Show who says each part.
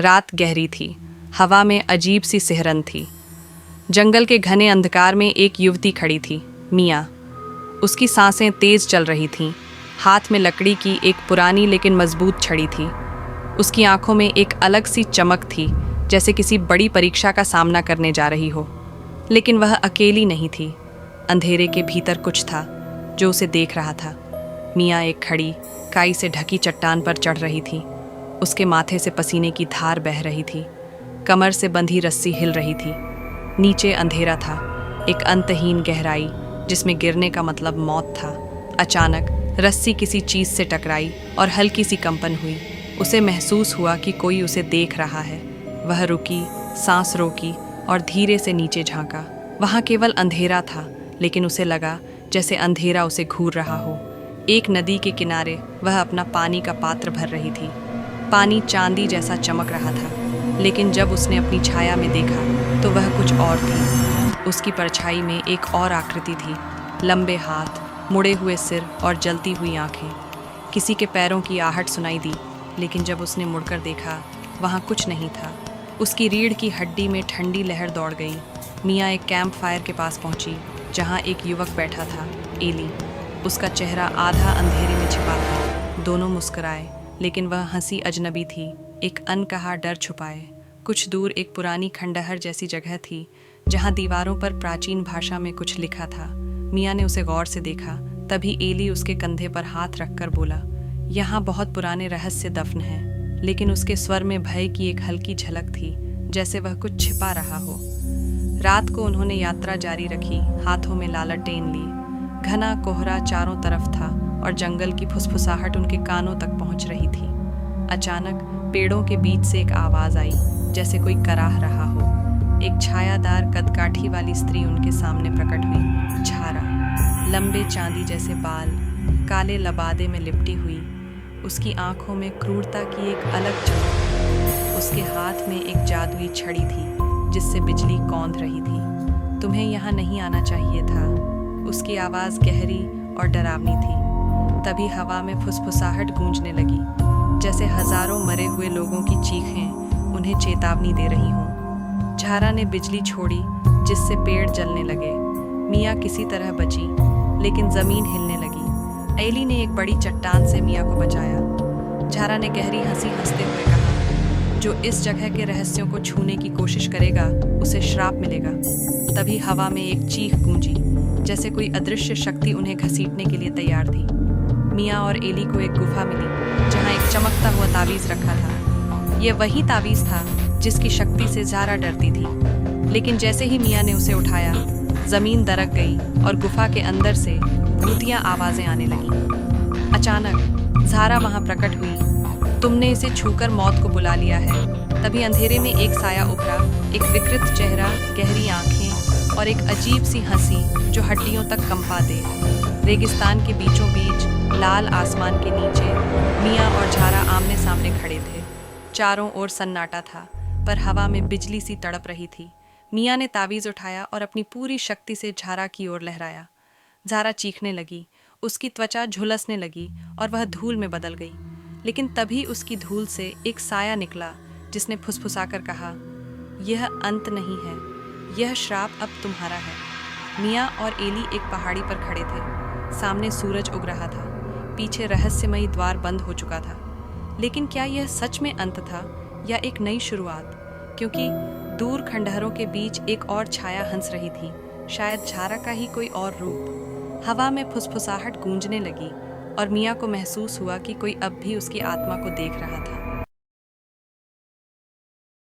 Speaker 1: रात गहरी थी। हवा में अजीब सी सिहरन थी। जंगल के घने अंधकार में एक युवती खड़ी थी, मिया। उसकी सांसें तेज चल रही थीं। हाथ में लकड़ी की एक पुरानी लेकिन मजबूत छड़ी थी। उसकी आंखों में एक अलग सी चमक थी, जैसे किसी बड़ी परीक्षा का सामना करने जा रही हो। लेकिन वह अकेली नहीं थी। अंधेरे के भीतर कुछ था जो उसे देख रहा था। मिया एक खड़ी, काई से ढकी चट्टान पर चढ़ रही थी। उसके माथे से पसीने की धार बह रही थी। कमर से बंधी रस्सी हिल रही थी। नीचे अंधेरा था, एक अंतहीन गहराई जिसमें गिरने का मतलब मौत था। अचानक रस्सी किसी चीज से टकराई और हल्की सी कंपन हुई। उसे महसूस हुआ कि कोई उसे देख रहा है। वह रुकी, सांस रोकी और धीरे से नीचे झांका। वहाँ केवल अंधेरा था, लेकिन उसे लगा जैसे अंधेरा उसे घूर रहा हो। एक नदी के किनारे वह अपना पानी का पात्र भर रही थी। पानी चांदी जैसा चमक रहा था, लेकिन जब उसने अपनी छाया में देखा तो वह कुछ और थी। उसकी परछाई में एक और आकृति थी, लंबे हाथ, मुड़े हुए सिर और जलती हुई आंखें। किसी के पैरों की आहट सुनाई दी, लेकिन जब उसने मुड़कर देखा वहाँ कुछ नहीं था। उसकी रीढ़ की हड्डी में ठंडी लहर दौड़ गई। मिया एक कैंप फायर के पास पहुंची, जहाँ एक युवक बैठा था, एली। उसका चेहरा आधा अंधेरे में छिपा था। दोनों मुस्कुराए, लेकिन वह हंसी अजनबी थी, एक अनकहा डर छुपाए। कुछ दूर एक पुरानी खंडहर जैसी जगह थी, जहाँ दीवारों पर प्राचीन भाषा में कुछ लिखा था। मिया ने उसे गौर से देखा। तभी एली उसके कंधे पर हाथ रखकर बोला, यहाँ बहुत पुराने रहस्य दफन हैं। लेकिन उसके स्वर में भय की एक हल्की झलक थी, जैसे वह कुछ छिपा रहा हो। रात को उन्होंने यात्रा जारी रखी, हाथों में लालटेन ली। घना कोहरा चारों तरफ था और जंगल की फुसफुसाहट उनके कानों तक पहुंच रही थी। अचानक पेड़ों के बीच से एक आवाज आई, जैसे कोई कराह रहा हो। एक छायादार कदकाठी वाली स्त्री उनके सामने प्रकट हुई। झारा, लंबे चांदी जैसे बाल, काले लबादे में लिपटी हुई। उसकी आंखों में क्रूरता की एक अलग चमक। उसके हाथ में एक जादुई छड़ी थी, जिससे बिजली कौंध रही थी। तुम्हें यहाँ नहीं आना चाहिए था। उसकी आवाज़ गहरी और डरावनी थी। तभी हवा में फुसफुसाहट गूंजने लगी, जैसे हजारों मरे हुए लोगों की चीखें उन्हें चेतावनी दे रही हों। झारा ने बिजली छोड़ी, जिससे पेड़ जलने लगे। मिया किसी तरह बची, लेकिन जमीन हिलने लगी। एली ने एक बड़ी चट्टान से मिया को बचाया। झारा ने गहरी हंसी हंसते हुए कहा, जो इस जगह के रहस्यों को छूने की कोशिश करेगा उसे श्राप मिलेगा। तभी हवा में एक चीख गूंजी, जैसे कोई अदृश्य शक्ति उन्हें घसीटने के लिए तैयार थी। मिया और एली को एक गुफा मिली, जहाँ एक चमकता हुआ तावीज रखा था। यह वही तावीज था जिसकी शक्ति से झारा डरती थी। लेकिन जैसे ही मिया ने उसे उठाया, जमीन दरक गई और गुफा के अंदर से भूतिया आवाजें आने लगीं। अचानक झारा वहां प्रकट हुई। तुमने इसे छूकर मौत को बुला लिया है। तभी अंधेरे में एक साया उभरा, एक विकृत चेहरा, गहरी आंखें और एक अजीब सी हंसी जो हड्डियों तक कंपा दे। रेगिस्तान के बीचों बीच लाल आसमान के नीचे मिया और झारा आमने सामने खड़े थे। चारों ओर सन्नाटा था, पर हवा में बिजली सी तड़प रही थी। मिया ने तावीज उठाया और अपनी पूरी शक्ति से झारा की ओर लहराया। झारा चीखने लगी, उसकी त्वचा झुलसने लगी और वह धूल में बदल गई। लेकिन तभी उसकी धूल से एक साया निकला, जिसने फुसफुसाकर कहा, यह अंत नहीं है, यह श्राप अब तुम्हारा है। मिया और एली एक पहाड़ी पर खड़े थे। सामने सूरज उग रहा था, पीछे रहस्यमयी द्वार बंद हो चुका था। लेकिन क्या यह सच में अंत था या एक नई शुरुआत? क्योंकि दूर खंडहरों के बीच एक और छाया हंस रही थी, शायद झारा का ही कोई और रूप। हवा में फुसफुसाहट गूंजने लगी और मिया को महसूस हुआ कि कोई अब भी उसकी आत्मा को देख रहा था।